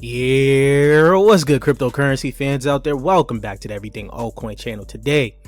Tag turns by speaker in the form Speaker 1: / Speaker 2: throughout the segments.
Speaker 1: Yeah, what's good, cryptocurrency fans out there? Welcome back to the Everything Altcoin channel. Today,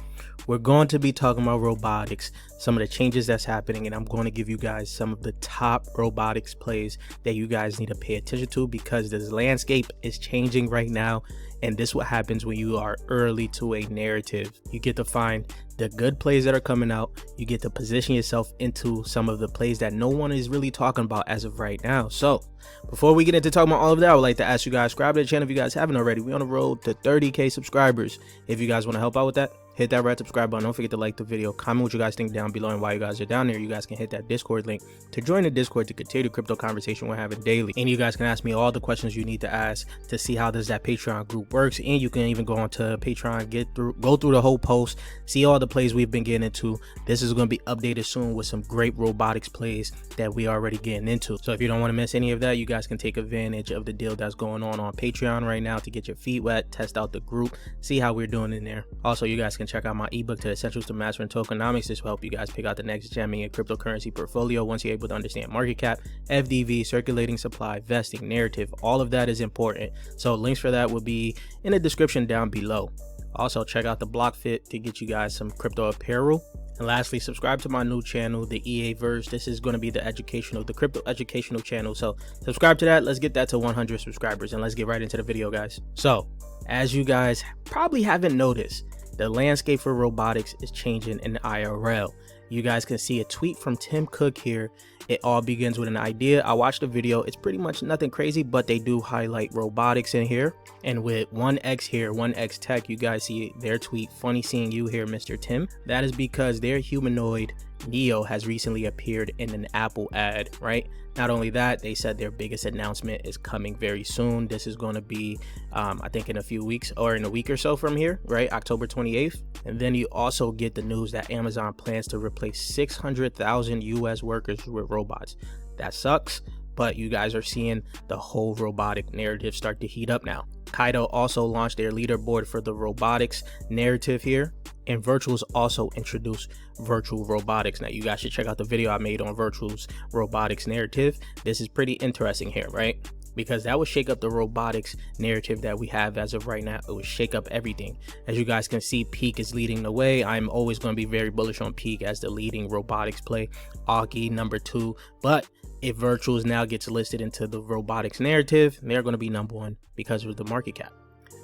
Speaker 1: we're going to be talking about robotics, some of the changes that's happening, and I'm going to give you guys some of the top robotics plays that you guys need to pay attention to because this landscape is changing right now, and this is what happens when you are early to a narrative. You get to find the good plays that are coming out. You get to position yourself into some of the plays that no one is really talking about as of right now. So before we get into talking about all of that, I would like to ask you guys, subscribe to the channel if you guys haven't already. We're on the road to 30k subscribers. If you guys want to help out with that, hit that red subscribe button. Don't forget to like the video, comment what you guys think down below, and while you guys are down there, you guys can hit that Discord link to join the Discord to continue the crypto conversation we're having daily. And you guys can ask me all the questions you need to ask to see how does that Patreon group works. And you can even go onto Patreon, go through the whole post, see all the plays we've been getting into. This is going to be updated soon with some great robotics plays that we already getting into. So if you don't want to miss any of that, you guys can take advantage of the deal that's going on Patreon right now to get your feet wet, test out the group, see how we're doing in there. Also, you guys can check out my ebook to Essentials to Mastering Tokenomics. This will help you guys pick out the next gem in your cryptocurrency portfolio once you're able to understand market cap, FDV, circulating supply, vesting, narrative. All of that is important. So links for that will be in the description down below. Also, check out the block fit to get you guys some crypto apparel. And lastly, subscribe to my new channel, the EAverse. This is going to be the crypto educational channel. So subscribe to that. Let's get that to 100 subscribers and let's get right into the video, guys. So as you guys probably haven't noticed, the landscape for robotics is changing in IRL. You guys can see a tweet from Tim Cook here. It all begins with an idea. I watched the video. It's pretty much nothing crazy, but they do highlight robotics in here. And with 1x here, 1x Tech, you guys see their tweet. Funny seeing you here, Mr. Tim. That is because their humanoid Neo has recently appeared in an Apple ad, right? Not only that, they said their biggest announcement is coming very soon. This is going to be, I think in a few weeks or in a week or so from here, right? October 28th. And then you also get the news that Amazon plans to replace 600,000 US workers with robots. That sucks, but you guys are seeing the whole robotic narrative start to heat up now. Kaido also launched their leaderboard for the robotics narrative here. And Virtuals also introduced virtual robotics. Now you guys should check out the video I made on Virtuals robotics narrative. This is pretty interesting here, right? Because that would shake up the robotics narrative that we have as of right now. It would shake up everything. As you guys can see, Peak is leading the way. I'm always going to be very bullish on Peak as the leading robotics play. Archie number 2, but if Virtuals now gets listed into the robotics narrative, they're going to be number 1 because of the market cap.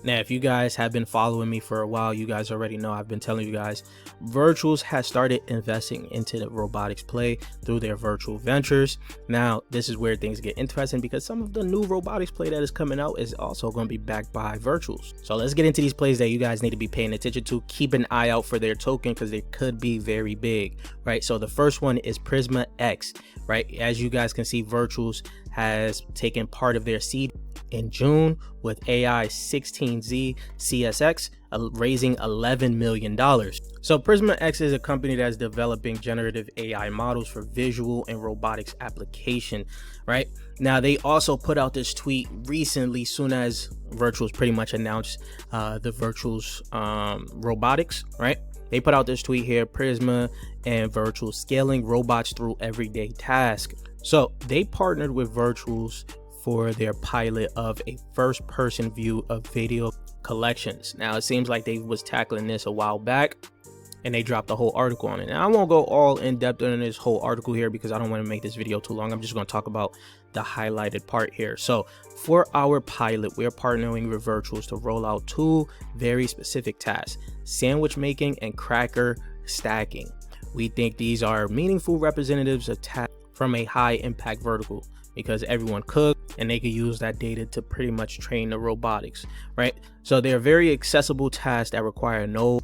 Speaker 1: Now, if you guys have been following me for a while, you guys already know I've been telling you guys, Virtuals has started investing into the robotics play through their virtual ventures. Now, this is where things get interesting because some of the new robotics play that is coming out is also going to be backed by Virtuals. So let's get into these plays that you guys need to be paying attention to. Keep an eye out for their token because they could be very big, right? So the first one is Prisma X, right? As you guys can see, Virtuals has taken part of their seed in June with AI 16Z CSX, raising $11 million. So Prisma X is a company that's developing generative AI models for visual and robotics application, right? Now they also put out this tweet recently, soon as Virtuals pretty much announced the Virtuals robotics, right? They put out this tweet here, Prisma and Virtuals scaling robots through everyday tasks. So they partnered with Virtuals for their pilot of a first-person view of video collections. Now it seems like they was tackling this a while back and they dropped a whole article on it. Now I won't go all in depth in this whole article here because I don't want to make this video too long. I'm just going to talk about the highlighted part here. So for our pilot, we're partnering with Virtuals to roll out 2 very specific tasks: sandwich making and cracker stacking. We think these are meaningful representatives of tasks from a high impact vertical because everyone cooks and they can use that data to pretty much train the robotics, right? So they're very accessible tasks that require no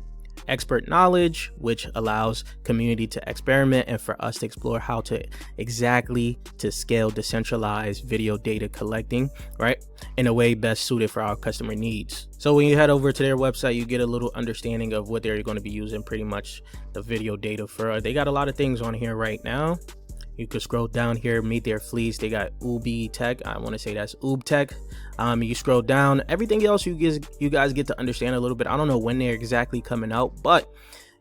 Speaker 1: expert knowledge, which allows community to experiment and for us to explore how to exactly to scale decentralized video data collecting, right, in a way best suited for our customer needs. So when you head over to their website, you get a little understanding of what they're going to be using pretty much the video data for. They got a lot of things on here right now. You could scroll down here, meet their fleets. They got Ubi Tech. I want to say that's Ub Tech. You scroll down. Everything else you guys get to understand a little bit. I don't know when they're exactly coming out, but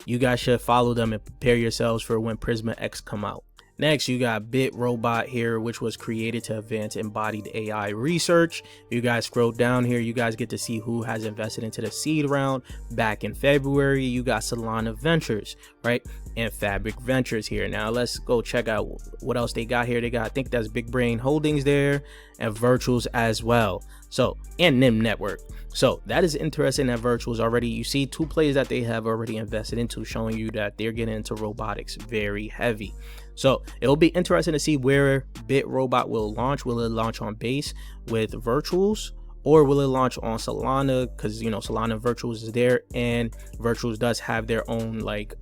Speaker 1: you guys should follow them and prepare yourselves for when Prisma X come out. Next, you got BitRobot here, which was created to advance embodied AI research. You guys scroll down here, you guys get to see who has invested into the seed round back in February. You got Solana Ventures, right? And Fabric Ventures here. Now let's go check out what else they got here. They got, I think that's Big Brain Holdings there, and Virtuals as well. So, and NIM Network. So that is interesting that Virtuals already, you see 2 plays that they have already invested into, showing you that they're getting into robotics very heavy. So it'll be interesting to see where BitRobot will launch. Will it launch on Base with Virtuals, or will it launch on Solana? Because, you know, Solana Virtuals is there, and Virtuals does have their own like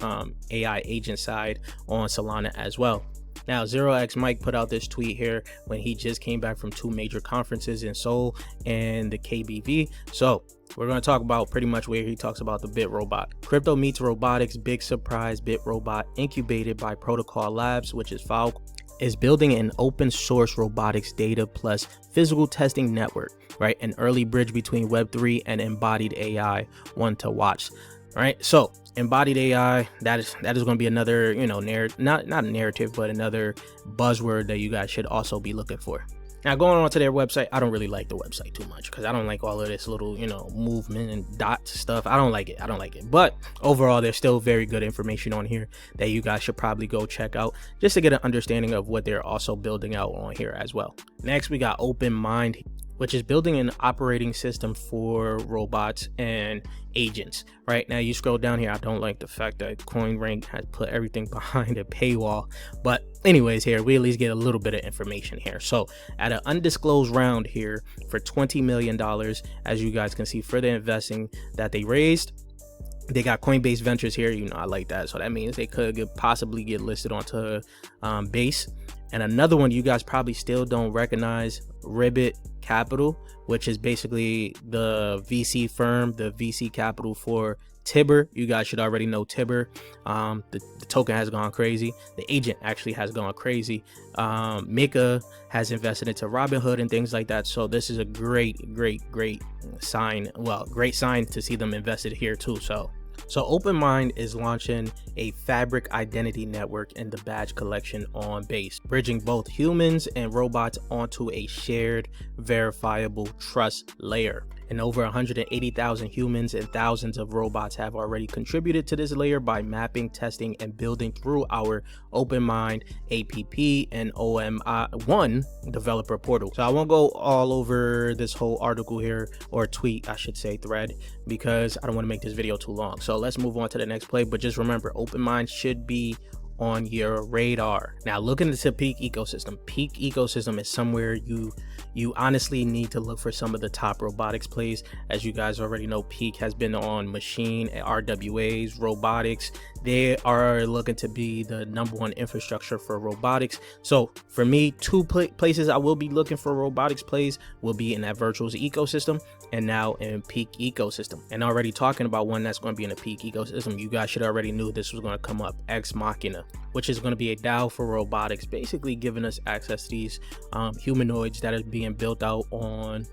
Speaker 1: AI agent side on Solana as well. Now, 0x Mike put out this tweet here when he just came back from 2 major conferences in Seoul and the KBV. So we're going to talk about pretty much where he talks about the BitRobot. Crypto meets robotics, big surprise. BitRobot, incubated by Protocol Labs, which is is building an open source robotics data plus physical testing network, right? An early bridge between Web3 and embodied AI, one to watch. Right, so embodied AI, that is going to be another, you know, not a narrative, but another buzzword that you guys should also be looking for. Now, going on to their website, I don't really like the website too much because I don't like all of this little, you know, movement and dot stuff. I don't like it. But overall, there's still very good information on here that you guys should probably go check out just to get an understanding of what they're also building out on here as well. Next, we got OpenMind, which is building an operating system for robots and agents. Right now, you scroll down here, I don't like the fact that CoinRank has put everything behind a paywall, but anyways, here we at least get a little bit of information here. So at an undisclosed round here for $20 million, as you guys can see, for the investing that they raised, they got Coinbase Ventures here. You know, I like that, so that means they could possibly get listed onto Base. And another one you guys probably still don't recognize, Ribbit Capital, which is basically the VC firm, the VC capital for Tibber. You guys should already know Tibber. The token has gone crazy. The agent actually has gone crazy. Mika has invested into Robinhood and things like that. So this is a great sign. Well, great sign to see them invested here too. So OpenMind is launching a fabric identity network in the badge collection on Base, bridging both humans and robots onto a shared verifiable trust layer. And over 180,000 humans and thousands of robots have already contributed to this layer by mapping, testing, and building through our OpenMind app and OM1 developer portal. So I won't go all over this whole article here, or tweet, I should say, thread, because I don't want to make this video too long. So let's move on to the next play. But just remember, OpenMind should be on your radar. Now, looking into Peak Ecosystem. Peak Ecosystem is somewhere you honestly need to look for some of the top robotics plays. As you guys already know, Peak has been on machine, RWAs, robotics. They are looking to be the #1 infrastructure for robotics. So for me, 2 places I will be looking for robotics plays will be in that Virtuals ecosystem and now in Peak Ecosystem. And already talking about one that's going to be in the Peak Ecosystem, you guys should already knew this was going to come up, Ex Machina, which is going to be a DAO for robotics, basically giving us access to these humanoids that are being built out on,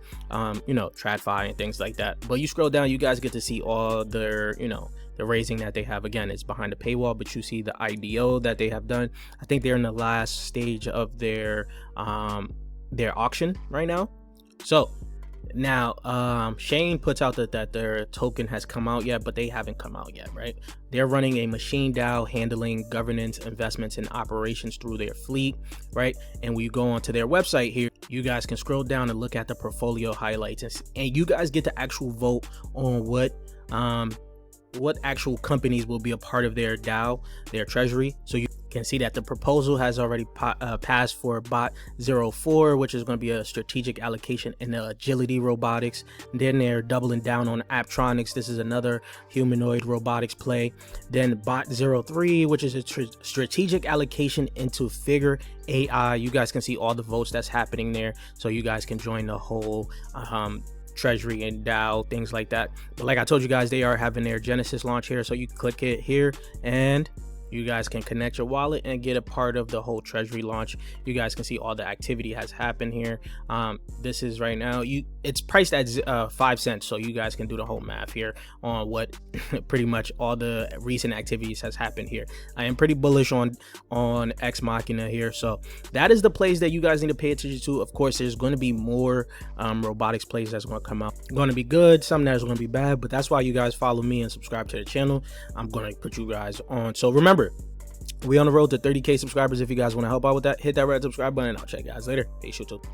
Speaker 1: you know, TradFi and things like that. But you scroll down, you guys get to see all their, you know, the raising that they have. Again, it's behind the paywall, but you see the IDO that they have done. I think they're in the last stage of their auction right now. So now Shane puts out that their token has come out yet, but they haven't come out yet, right? They're running a machine DAO handling governance, investments, and operations through their fleet, right? And when you go onto their website here, you guys can scroll down and look at the portfolio highlights, and you guys get to actual vote on what actual companies will be a part of their DAO, their treasury. So you can see that the proposal has already passed for bot 04, which is going to be a strategic allocation in the agility robotics. Then they're doubling down on Aptronics. This is another humanoid robotics play. Then bot 03, which is a strategic allocation into figure AI. You guys can see all the votes that's happening there, so you guys can join the whole treasury and DAO, things like that. But like I told you guys, they are having their Genesis launch here, so you click it here and You guys can connect your wallet and get a part of the whole treasury launch. You guys can see all the activity has happened here. This is right now, it's priced at 5 cents, so you guys can do the whole math here on what pretty much all the recent activities has happened here. I am pretty bullish on Ex Machina here, so that is the plays that you guys need to pay attention to. Of course, there's going to be more robotics plays that's going to come out. Going to be good, some that's going to be bad, but that's why you guys follow me and subscribe to the channel. I'm going to put you guys on. So remember, we on the road to 30K subscribers. If you guys want to help out with that, hit that red subscribe button. I'll check you guys later. Peace, YouTube.